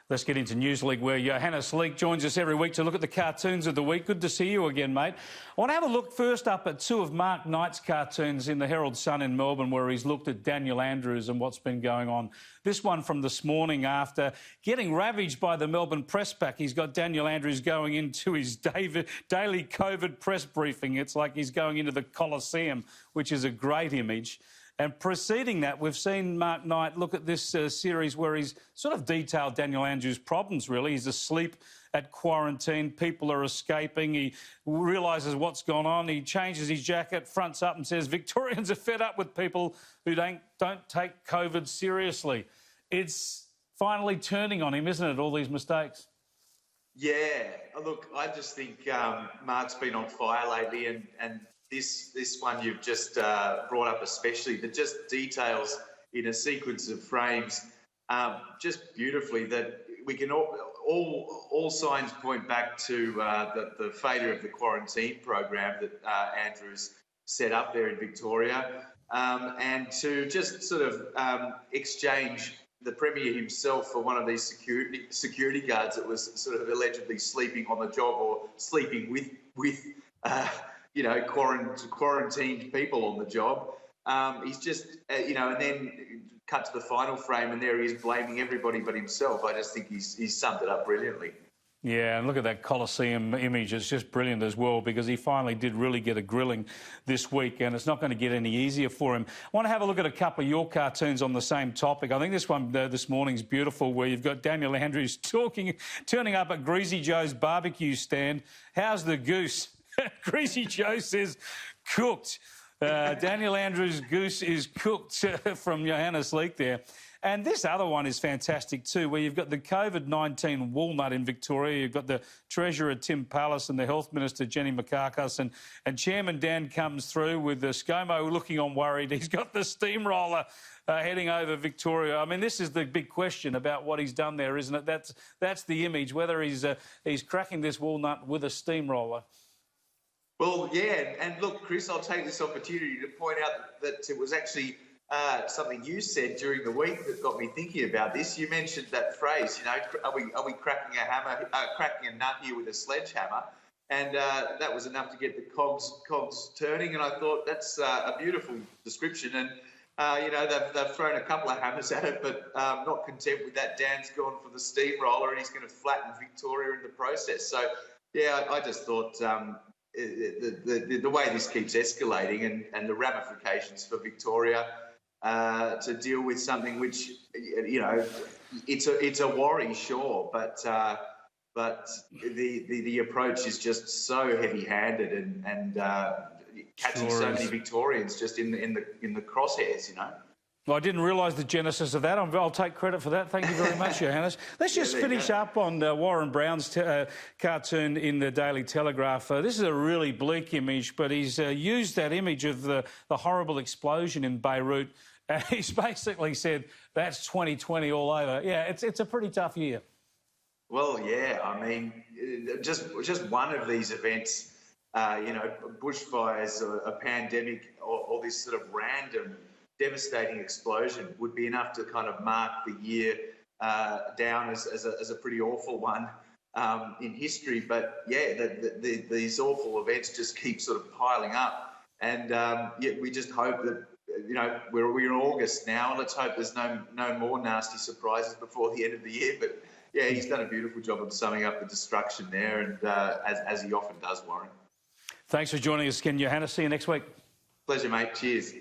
Let's get into News League, where Johannes Leak joins us every week to look at the cartoons of the week. Good to see you again, mate. I want to have a look first up at two of Mark Knight's cartoons in the Herald Sun in Melbourne, where he's looked at Daniel Andrews and what's been going on. This one from this morning, after getting ravaged by the Melbourne press pack, he's got Daniel Andrews going into his daily COVID press briefing. It's like he's going into the Colosseum, which is a great image. And preceding that, we've seen Mark Knight look at this series where he's sort of detailed Daniel Andrews' problems, really. He's asleep at quarantine. People are escaping. He realises what's gone on. He changes his jacket, fronts up and says, Victorians are fed up with people who don't take COVID seriously. It's finally turning on him, isn't it, all these mistakes? Yeah. Look, I just think Mark's been on fire lately, and this one you've just brought up especially, that just details in a sequence of frames just beautifully that we can all signs point back to the failure of the quarantine program that Andrews set up there in Victoria, and to just sort of exchange the Premier himself for one of these security guards that was sort of allegedly sleeping on the job or sleeping with quarantined people on the job. He's just, and then cut to the final frame and there he is blaming everybody but himself. I just think he's summed it up brilliantly. Yeah, and look at that Colosseum image. It's just brilliant as well, because he finally did really get a grilling this week, and it's not going to get any easier for him. I want to have a look at a couple of your cartoons on the same topic. I think this one this morning's beautiful, where you've got Daniel Andrews turning up at Greasy Joe's barbecue stand. How's the goose? Greasy Joe says, cooked. Daniel Andrews' goose is cooked from Johannes Leak there. And this other one is fantastic too, where you've got the COVID-19 walnut in Victoria. You've got the Treasurer Tim Pallas and the Health Minister Jenny Mikakis, and Chairman Dan comes through with the ScoMo looking on worried. He's got the steamroller heading over Victoria. I mean, this is the big question about what he's done there, isn't it? That's the image, whether he's cracking this walnut with a steamroller. Well, yeah, and look, Chris, I'll take this opportunity to point out that it was actually something you said during the week that got me thinking about this. You mentioned that phrase, are we cracking a nut here with a sledgehammer? And that was enough to get the cogs turning. And I thought that's a beautiful description. And they've thrown a couple of hammers at it, but not content with that, Dan's gone for the steamroller, and he's going to flatten Victoria in the process. So yeah, I just thought the way this keeps escalating and the ramifications for Victoria to deal with something which, it's a worry, sure, but the approach is just so heavy-handed and catching so many Victorians just in the crosshairs, Well, I didn't realise the genesis of that. I'll take credit for that. Thank you very much, Johannes. Let's just finish up on Warren Brown's cartoon in the Daily Telegraph. This is a really bleak image, but he's used that image of the horrible explosion in Beirut, and he's basically said that's 2020 all over. Yeah, it's a pretty tough year. Well, yeah, I mean, just one of these events, bushfires, a pandemic, or this sort of random devastating explosion would be enough to kind of mark the year down as a pretty awful one in history. But yeah, these awful events just keep sort of piling up, and we just hope that we're in August now. Let's hope there's no more nasty surprises before the end of the year. But yeah, he's done a beautiful job of summing up the destruction there, and as he often does, Warren. Thanks for joining us again, Johannes. See you next week. Pleasure, mate. Cheers.